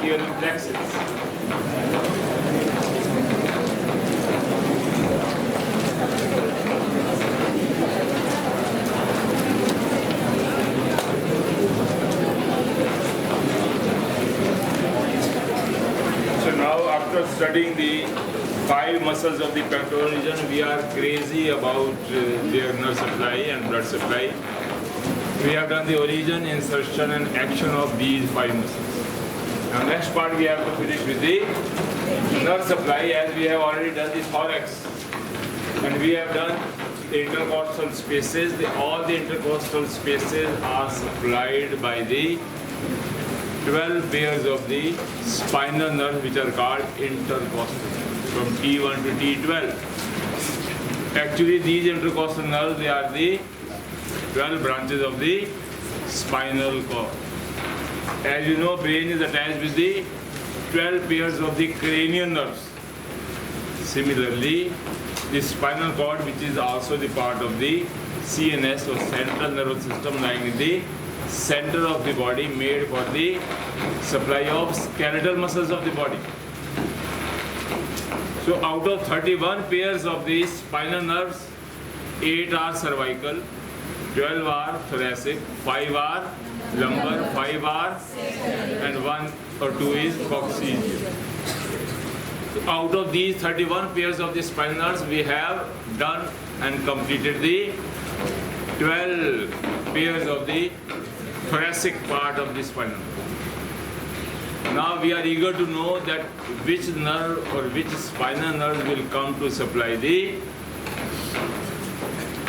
brachial plexus. So now, after studying the 5 muscles of the pectoral region, we are crazy about their nerve supply and blood supply. We have done the origin, insertion and action of these 5 muscles. Now next part we have to finish with the nerve supply, as we have already done the thorax. And we have done the intercostal spaces. All the intercostal spaces are supplied by the 12 pairs of the spinal nerves, which are called intercostal, from T1 to T12. Actually, these intercostal nerves, they are the 12 branches of the spinal cord. As you know, brain is attached with the 12 pairs of the cranial nerves. Similarly, the spinal cord, which is also the part of the CNS or central nervous system, lying in the center of the body, made for the supply of skeletal muscles of the body. So out of 31 pairs of the spinal nerves, 8 are cervical, 12 are thoracic, 5 are lumbar, 5 are, and 1 or 2 is coccygeal. So out of these 31 pairs of the spinal nerves, we have done and completed the 12 pairs of the thoracic part of the spinal nerve. Now we are eager to know that which nerve or which spinal nerve will come to supply the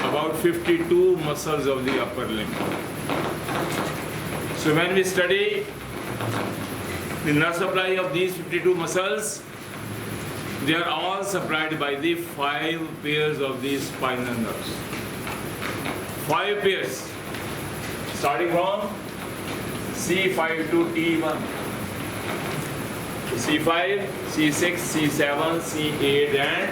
about 52 muscles of the upper limb. So when we study the nerve supply of these 52 muscles, they are all supplied by the 5 pairs of the spinal nerves. 5 pairs, starting from C5 to T1. C5, C6, C7, C8, and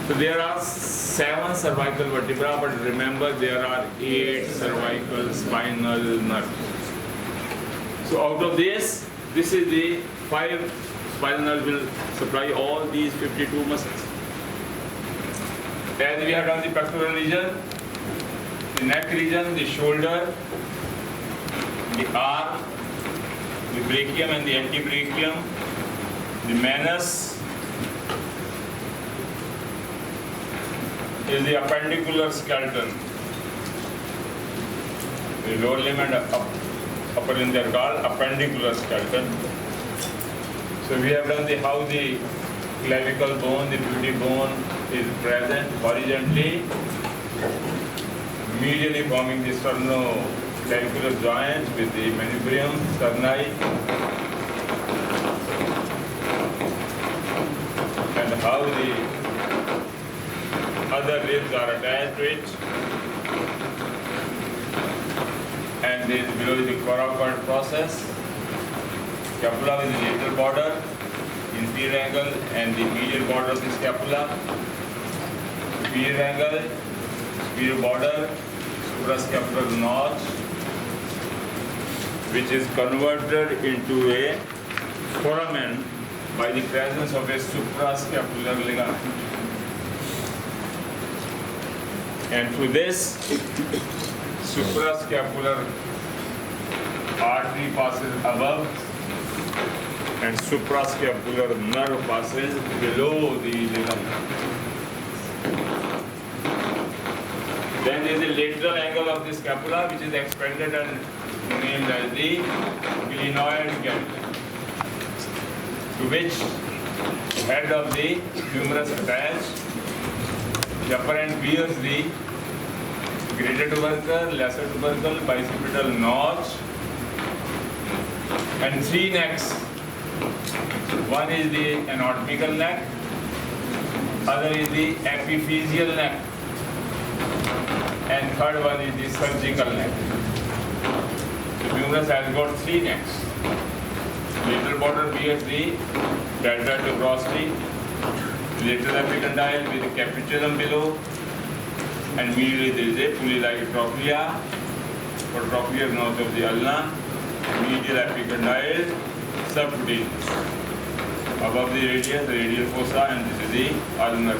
so there are 7 cervical vertebrae, but remember there are 8 cervical spinal nerves. So out of this is the 5 spinal nerves will supply all these 52 muscles. As we have done the pectoral region, the neck region, the shoulder, the arm, the brachium and the antebrachium, the manus is the appendicular skeleton. The lower limb and upper limb, they are called appendicular skeleton. So we have done how the clavicle bone, the pubic bone is present horizontally, medially forming the sternoclavicular joint with the manubrium, sterni, and how the other ribs are attached to it. And below is the coracoid process. Scapula is the lateral border, inferior angle, and the medial border of the scapula. Superior angle, superior border, suprascapular notch, which is converted into a foramen by the presence of a suprascapular ligament. And through this, suprascapular artery passes above and suprascapular nerve passes below the ligament. Then there is the lateral angle of the scapula, which is expanded and named as the glenoid ganglia, to which the head of the humerus attached. The upper end bears the greater tubercle, lesser tubercle, bicipital notch, and 3 necks. One is the anatomical neck, other is the epiphyseal neck, and third one is the surgical neck. The humerus has got 3 necks. Lateral border bears the delta tuberosity, lateral epicondyle with the capitulum below, and medially there is a pulley-like trochlea or trochlear notch of the ulna, medial epicondyle, subcutaneous. Above the radius, the radial fossa, and this is the ulnar.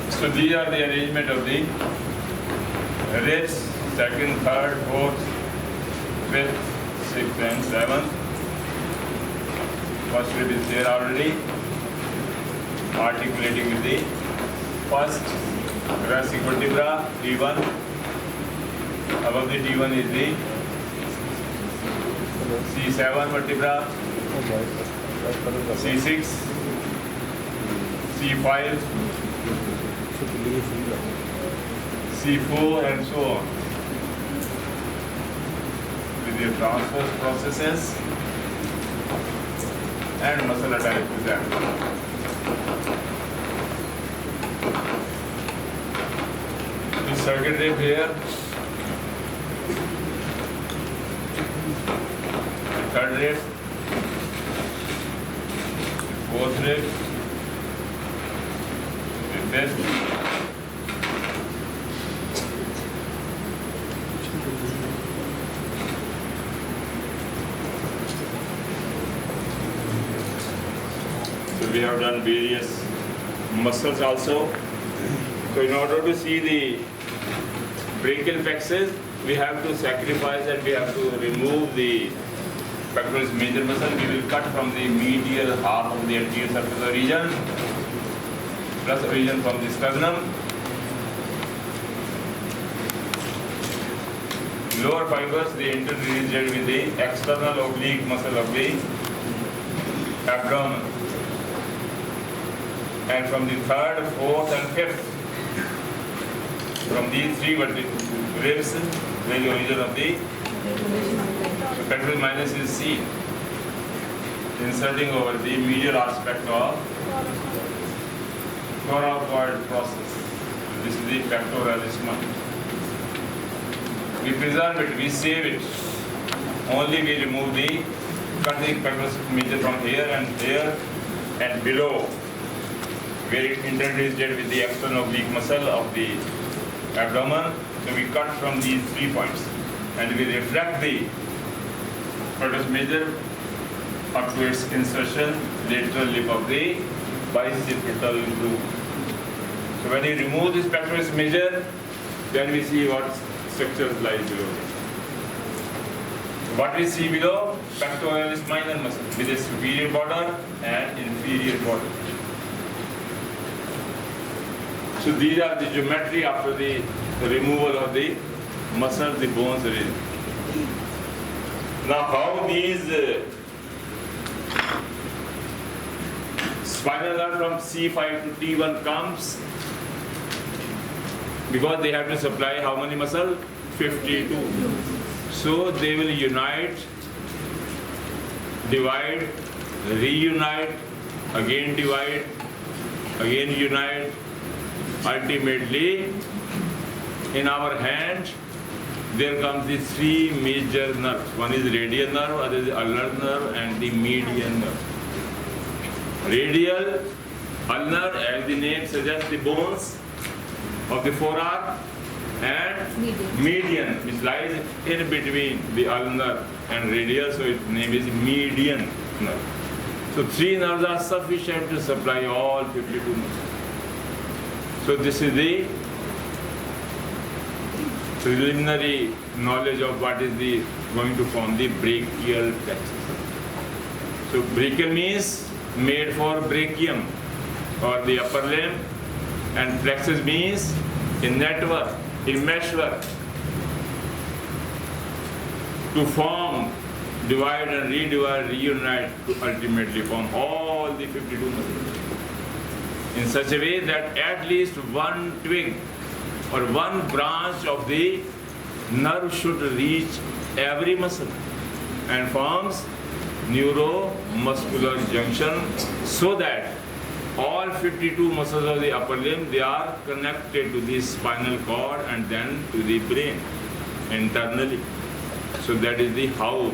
So these are the arrangement of the ribs, second, third, fourth, fifth, sixth, and seventh. First rib is there already, articulating with the first thoracic vertebra, T1. Above the T1 is the C7 vertebra, C6, C5, C4, and so on. With your transverse processes and muscle attached to them. The second rib here, the third rib, the fourth rib, the fifth, we have done various muscles also. So in order to see the brachial plexus, we have to sacrifice and we have to remove the pectoralis major muscle. We will cut from the medial half of the anterior circular region, plus a region from the sternum. Lower fibers, they interrelated with the external oblique muscle of the abdomen. And from the third, fourth, and fifth, from these three ribs, there is the origin of the pectoralis minus is C, inserting over the medial aspect of thoracoid process. This is the pectoralis minor. We preserve it, we save it. Only we remove the cutting pectoralis major from here and below, where it interrelated with the external oblique muscle of the abdomen. So we cut from these 3 points and we refract the pectoralis major up to its insertion lateral lip of the bicipital groove. So when you remove this pectoralis major, then we see what structures lie below. What we see below? Pectoralis minor muscle with a superior border and inferior border. So these are the geometry after the removal of the muscle, the bones region. Now how these spinal nerve from C5 to T1 comes? Because they have to supply how many muscle? 52. So they will unite, divide, reunite, again divide, again unite. Ultimately, in our hand, there comes the 3 major nerves. One is radial nerve, other is ulnar nerve, and the median nerve. Radial, ulnar, as the name suggests, the bones of the forearm, and median, which lies in between the ulnar and radial, so its name is median nerve. So 3 nerves are sufficient to supply all 52 nerves. So this is the preliminary knowledge of what is going to form the brachial plexus. So brachial means made for brachium or the upper limb, and plexus means a network, a meshwork to form, divide and redivide, reunite to ultimately form all the 52 muscles. In such a way that at least one twig or one branch of the nerve should reach every muscle and forms neuromuscular junction, so that all 52 muscles of the upper limb, they are connected to the spinal cord and then to the brain internally. So that is the how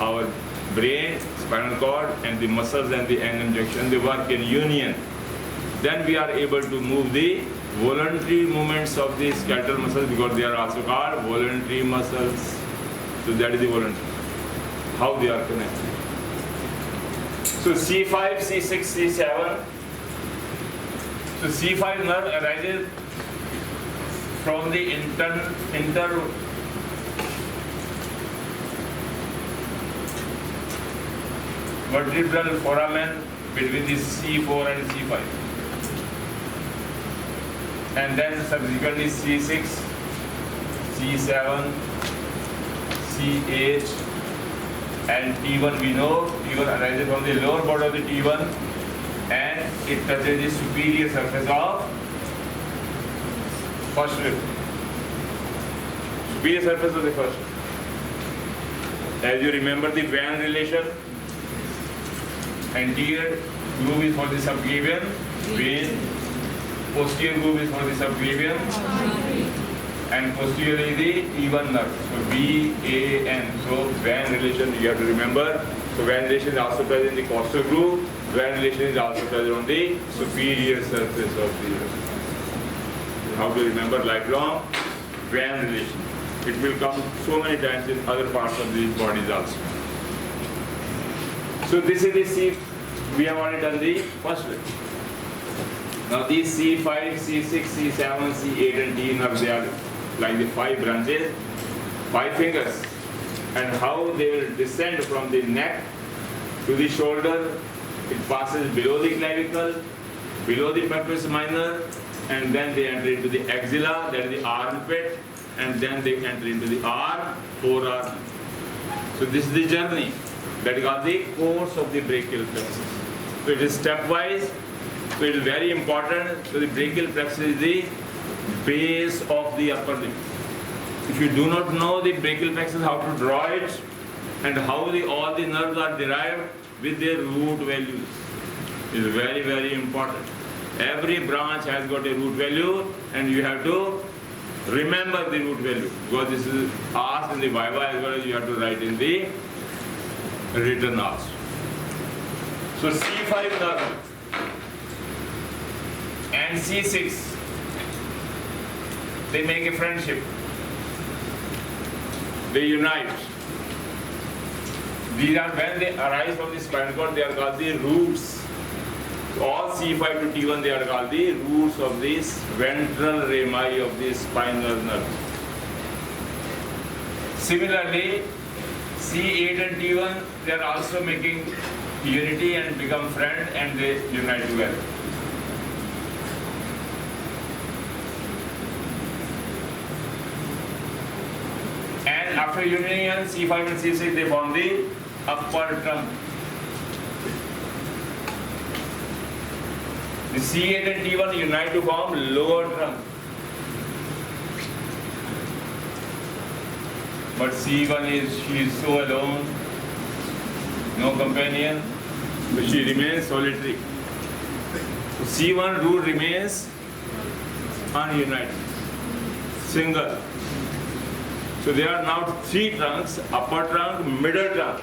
our brain, spinal cord, and the muscles and the end injection, they work in union. Then we are able to move the voluntary movements of the skeletal muscles, because they are also called voluntary muscles. So that is the voluntary. How they are connected. So C5, C6, C7. So C5 nerve arises from the intervertebral foramen between the C4 and C5. And then subsequently C6, C7, C8, and T1. We know T1 arises from the lower part of the T1 and it touches the superior surface of first rib. Superior surface of the first rib. As you remember the Venn relation, anterior groove is for the subclavian vein, posterior groove is for the subclavian, and posteriorly the T1 nerve. So V-A-N. So Venn relation you have to remember. So Venn relation is also present in the costal groove. Venn relation is also present on the superior surface of the earth. How to remember lifelong Venn relation. It will come so many times in other parts of these bodies also. So this is the C. We have already done the first one. Now these C5, C6, C7, C8 and T nerves, they are like the 5 branches, 5 fingers, and how they will descend from the neck to the shoulder. It passes below the clavicle, below the pectoris minor, and then they enter into the axilla, that is the armpit, and then they enter into the arm, forearm. So this is the journey. That is called the course of the brachial plexus. So it is stepwise. So it is very important. So the brachial plexus is the base of the upper limb. If you do not know the brachial plexus, how to draw it, and how all the nerves are derived with their root values, is very, very important. Every branch has got a root value, and you have to remember the root value, because this is asked in the Viva as well as you have to write in the written also. So C5 nerve and C6, they make a friendship. They unite. These are, when they arise from the spinal cord, they are called the roots. So all C5 to T1, they are called the roots of this ventral rami of the spinal nerve. Similarly, C8 and T1, they are also making unity and become friends, and they unite together. And after union, C5 and C6, they form the upper trunk. The C8 and T1 unite to form lower trunk. But C1 she is so alone, no companion, so she remains solitary. So C1 root remains ununited, single. So there are now 3 trunks: upper trunk, middle trunk,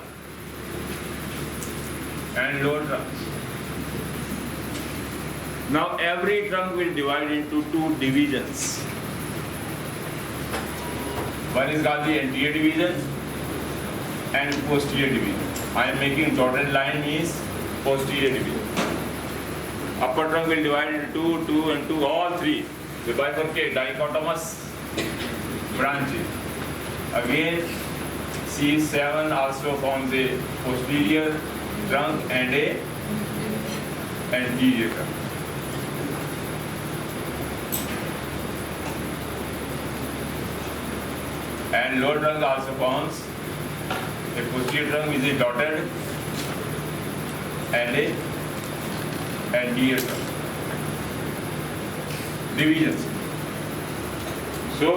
and lower trunk. Now every trunk will divide into 2 divisions. One is called the anterior division and posterior division. I am making dotted line means posterior division. Upper trunk will divide into 2, 2 and 2, all 3. They bifurcate, dichotomous branches. Again, C7 also forms a posterior trunk and a anterior trunk. And lower trunk also forms a posterior trunk is a dotted and a anterior trunk. Divisions. So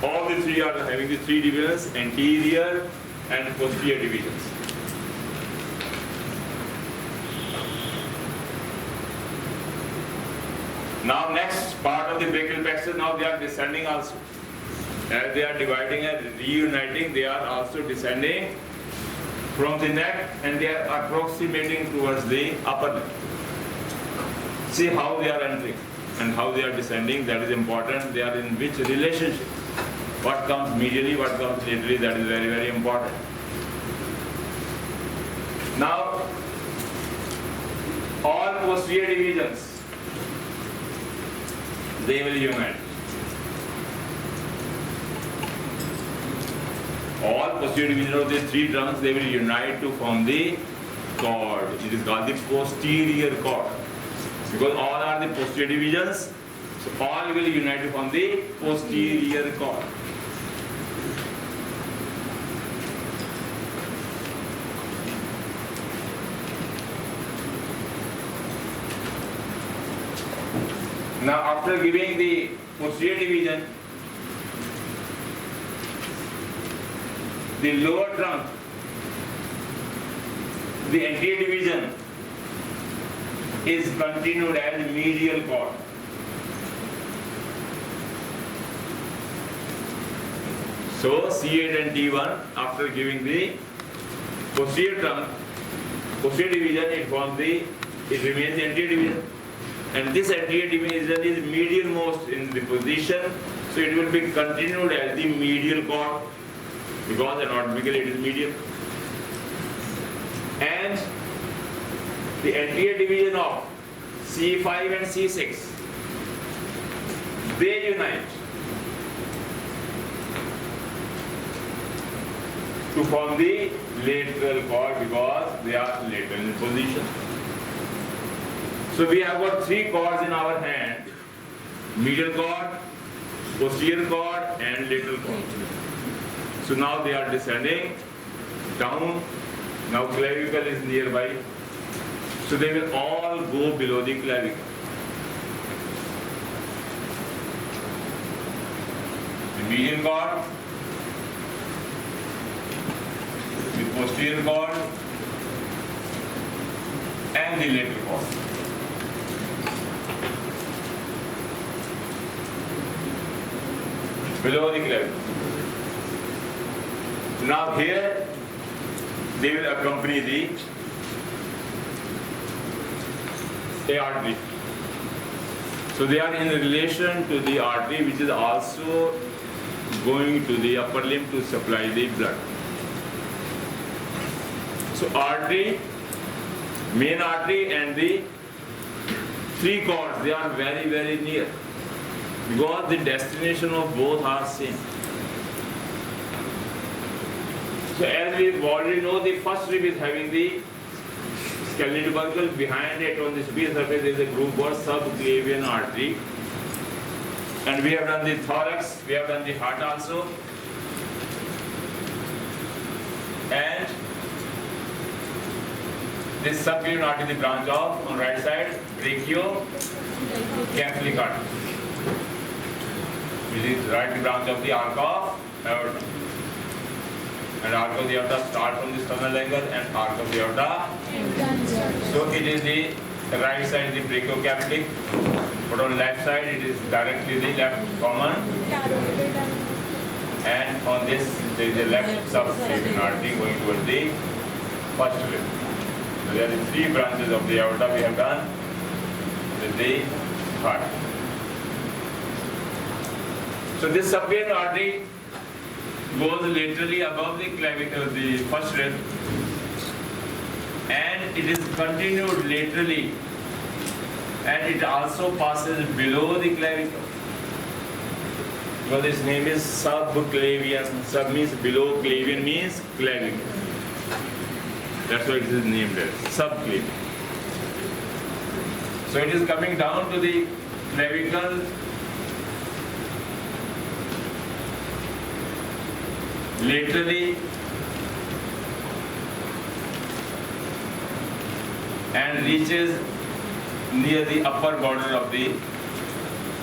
all the 3 are having the 3 divisions, anterior and posterior divisions. Now next part of the brachial plexus, now they are descending also. As they are dividing and reuniting, they are also descending from the neck, and they are approximating towards the upper limb. See how they are entering and how they are descending. That is important. They are in which relationship. What comes medially, what comes laterally, that is very, very important. Now, all posterior divisions, they will unite. All posterior divisions of the three trunks, they will unite to form the cord. It is called the posterior cord. Because all are the posterior divisions, so all will unite to form the posterior cord. Now, after giving the posterior division, the lower trunk, the anterior division is continued as medial cord. So C8 and T1, after giving the posterior trunk, posterior division, it remains the anterior division. And this anterior division is medial most in the position, so it will be continued as the medial cord because anatomically it is medial. And the anterior division of C5 and C6, they unite to form the lateral cord because they are lateral in position. So we have got three cords in our hand: medial cord, posterior cord, and lateral cord. So now they are descending down. Now clavicle is nearby. So they will all go below the clavicle. The medial cord, the posterior cord, and the lateral cord. Below the clavicle. Now here they will accompany the artery. So they are in relation to the artery, which is also going to the upper limb to supply the blood. So artery, main artery and the three cords, they are very, very near because the destination of both are same. So as we already know, the first rib is having the skeletal tubercle. Behind it on the superior surface is a groove called subclavian artery. And we have done the thorax, we have done the heart also. And this subclavian artery is the branch of, on right side, brachial plexus artery. Which is right branch of the arc of aorta. And arc of the aorta starts from the sternal angle and arc of the aorta. So it is the right side, the brachiocapitic, but on left side it is directly the left common. And on this there is a left subclavian artery going towards the first rib. So there are the three branches of the aorta we have done with the heart. So this subclavian artery goes laterally above the clavicle, the first rib, and it is continued laterally, and it also passes below the clavicle. Because its name is subclavian. Sub means below, clavian means clavicle. That's why it is named as subclavian. So it is coming down to the clavicle laterally and reaches near the upper border of the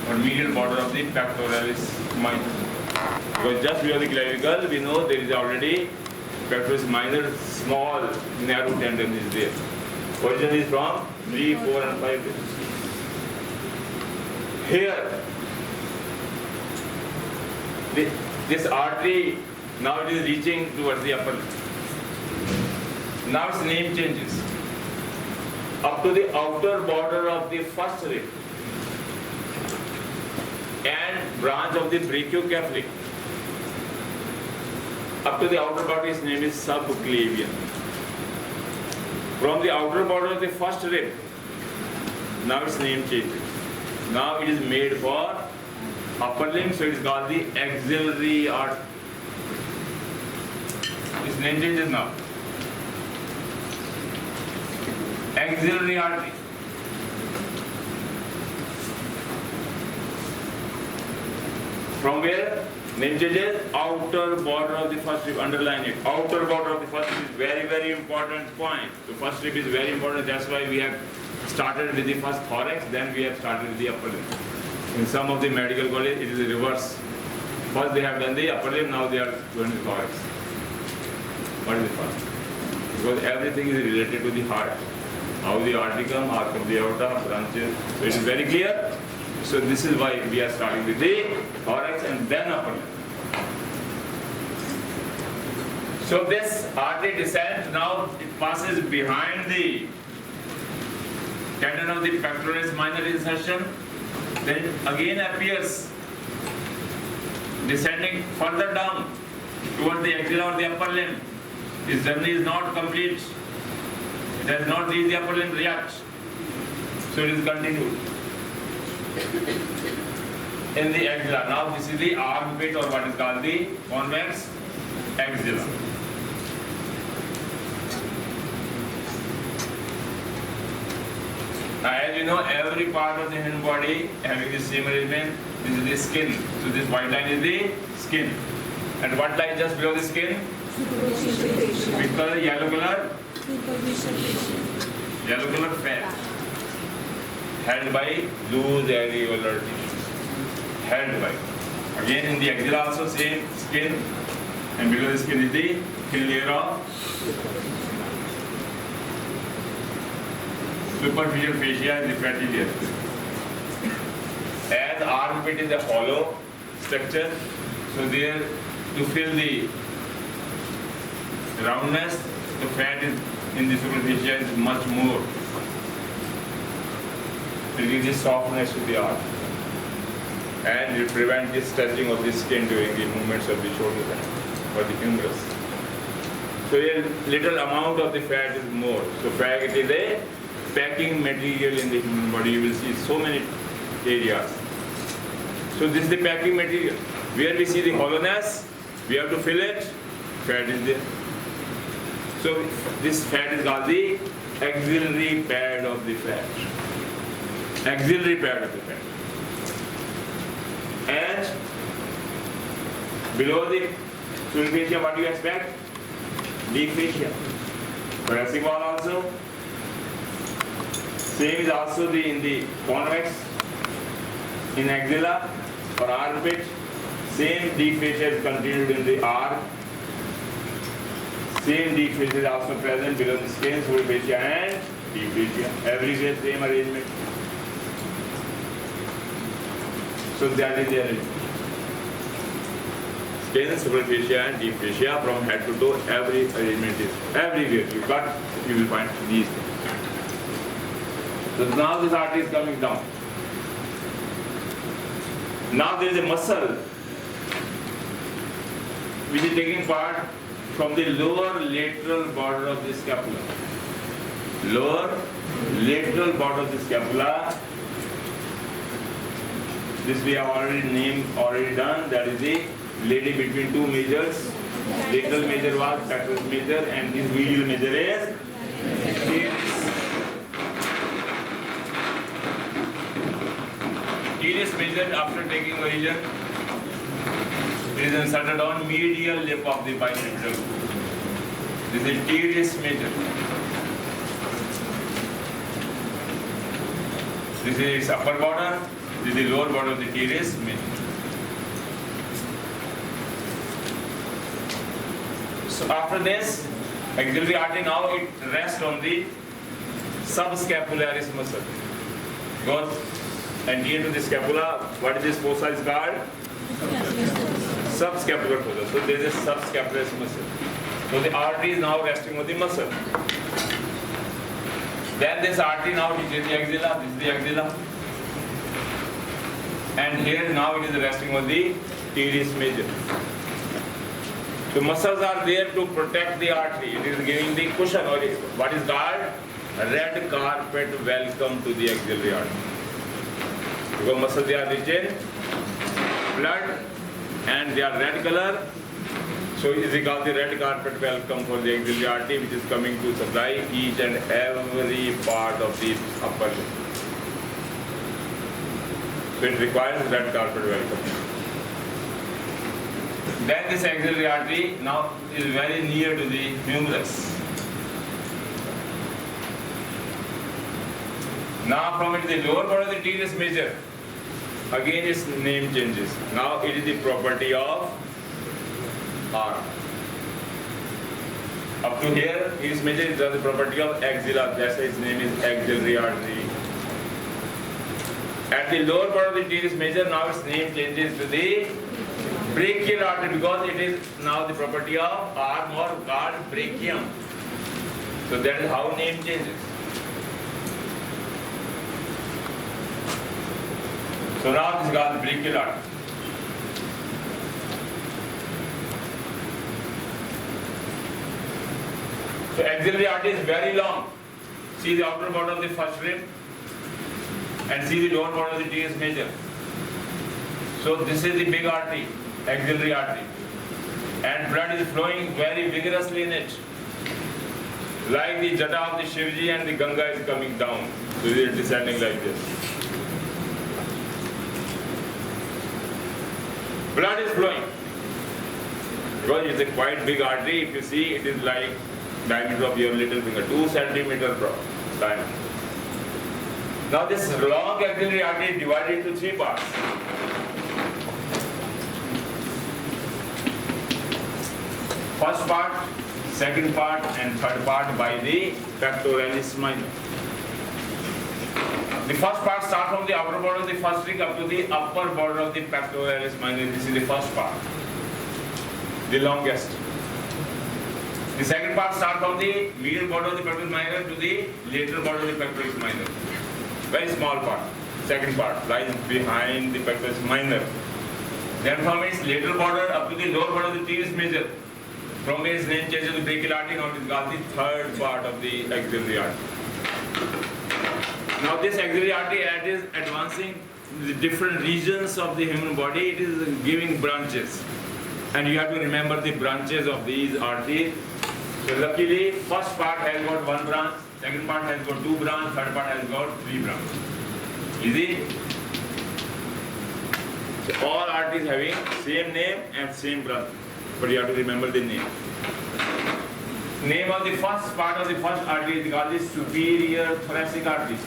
or medial border of the pectoralis minor. Because just below the clavicle, we know there is already pectoralis minor, small narrow tendon is there. Origin is from 3, 4 and 5 ribs. Here, this artery, now it is reaching towards the upper limb. Now its name changes. Up to the outer border of the first rib and branch of the brachiocephalic. Up to the outer border, its name is subclavian. From the outer border of the first rib, now its name changes. Now it is made for upper limb, so it is called the axillary artery. Its name changes now. Axillary artery. From where? Name changes, outer border of the first rib, underline it. Outer border of the first rib is very, very important point. The first rib is very important, that's why we have started with the first thorax, then we have started with the upper limb. In some of the medical college, it is the reverse. First they have done the upper limb, now they are doing the thorax. What is the first? Because everything is related to the heart. How the artery comes, how come the aorta, branches. So it is very clear. So this is why we are starting with the thorax and then upper limb. So this artery descent, now it passes behind the tendon of the pectoralis minor insertion, then again appears descending further down towards the axilla or the upper limb. This journey is not complete. It has not reached the upper limb yet. So it is continued. In the axilla. Now this is the armpit, or what is called the convex axilla. Now as you know, every part of the human body having the same arrangement. This is the skin. So this white line is the skin. And what lies just below the skin? Which color? Yellow color? Yellow color fat. Held by loose areolar tissue. Held by. Again in the axilla also same skin. And below the skin is the thin layer of superficial fascia and the fatty layer. As armpit is a hollow structure, so there to fill the roundness, the fat is in the superficial is much more. It gives the softness to the arm, and it prevents the stretching of the skin during the movements of the shoulder or the humerus. So a little amount of the fat is more. So fat is a packing material in the human body. You will see so many areas. So this is the packing material. Where we see the hollowness, we have to fill it. Fat is there. So this fat is called the axillary pad of the fat. Axillary pad of the fat. And below the superficial, what do you expect? Deep fascia. Thoracic wall also. Same is also in the convex, in axilla or armpit. Same deep fascia is continued in the arm. Same deep fascia is also present below the skin, superficial and deep fascia. Everywhere same arrangement. So that is the arrangement. Skin, superficial and deep fascia from head to toe, every arrangement is everywhere. You will find these things. So now this artery is coming down. Now there is a muscle which is taking part from the lower lateral border of the scapula. Lower lateral border of the scapula. This we have already done. That is the lady between two majors. Lateral major was pectoralis major, and this medial major is teres major. After taking origin, it is inserted on medial lip of the bilateral. This is teres major. This is its upper border. This is the lower border of the teres major. So after this, axillary artery, now it rests on the subscapularis muscle. Because anterior to the scapula, what is this fossa is called? Subscapular fossa. So there is a subscapularis muscle. So the artery is now resting on the muscle. Then this artery now reaches the axilla. This is the axilla. And here now it is resting on the teres major. So muscles are there to protect the artery. It is giving the cushion, or what is called red carpet welcome to the axillary artery. Because muscles, they are rich in blood and they are red color. So it is called the red carpet welcome for the axillary artery, which is coming to supply each and every part of the upper limb. So it requires red carpet welcome. Then this axillary artery now is very near to the humerus. Now from it, the lower part of the teres major, again its name changes. Now it is the property of arm. Up to here, teres major is the property of axilla. That's why its name is axillary artery. At the lower part of the teres major, now its name changes to the brachial artery, because it is now the property of arm, or called brachium. So that is how name changes. So now this is called the brachial artery. So axillary artery is very long. See the outer part of the first rib and see the lower part of the teres major. So this is the big artery, axillary artery, and blood is flowing very vigorously in it. Like the jata of the Shivji, and the Ganga is coming down. So it is descending like this. Blood is flowing. Because it is a quite big artery. If you see, it is like diameter of your little finger, 2 centimeter diameter. Now this long axillary artery is divided into 3 parts. First part, second part, and third part by the pectoralis minor. The first part starts from the outer border of the first ring up to the upper border of the pectoralis minor. This is the first part, the longest. The second part starts from the medial border of the pectoralis minor to the lateral border of the pectoralis minor. Very small part. Second part lies behind the pectoralis minor. Then from its lateral border up to the lower border of the teres major. From its name changes to brachial artery. Now it is called the third part of the axillary artery. Now this axillary artery, as it is advancing the different regions of the human body, it is giving branches. And you have to remember the branches of these arteries. So luckily, first part has got 1 branch, second part has got 2 branches, third part has got 3 branches. Easy? So all arteries having same name and same branch. But you have to remember the name. Name of the first part of the first artery is called the superior thoracic artery.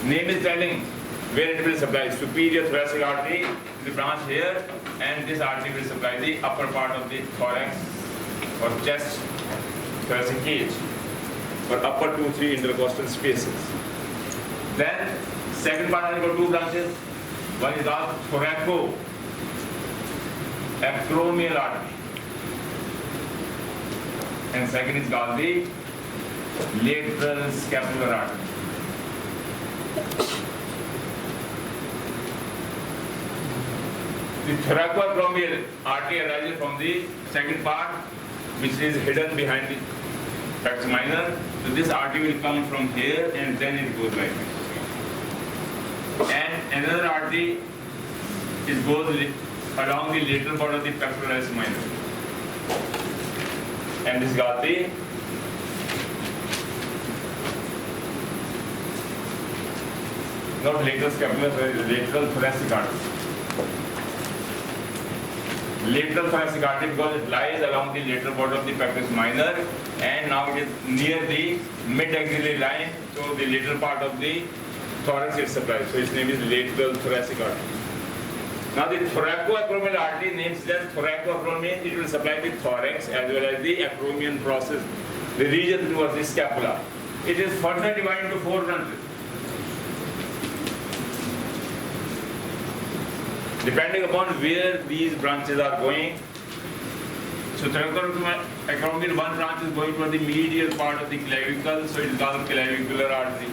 Name is telling where it will supply. Superior thoracic artery, the branch here, and this artery will supply the upper part of the thorax or chest, thoracic cage, or upper 2-3 intercostal spaces. Then second part has got 2 branches. One is called thoraco-acromial artery, and second is called the lateral scapular artery. The thoracoacromial artery arises from the second part, which is hidden behind the pectoralis minor. So this artery will come from here and then it goes like this. And another artery goes along the lateral part of the pectoralis minor. And this got the not lateral scapular, lateral thoracic artery. Lateral thoracic artery because it lies along the lateral border of the pectoralis minor, and now it is near the mid-axillary line, so the lateral part of the thorax is supplied. So its name is lateral thoracic artery. Now the thoracoacromial artery, name says thoracoacromial, it will supply the thorax as well as the acromion process, the region towards the scapula. It is further divided into 4 branches. Depending upon where these branches are going, So thoracoacromial one branch is going for the medial part of the clavicle, so it is called clavicular artery.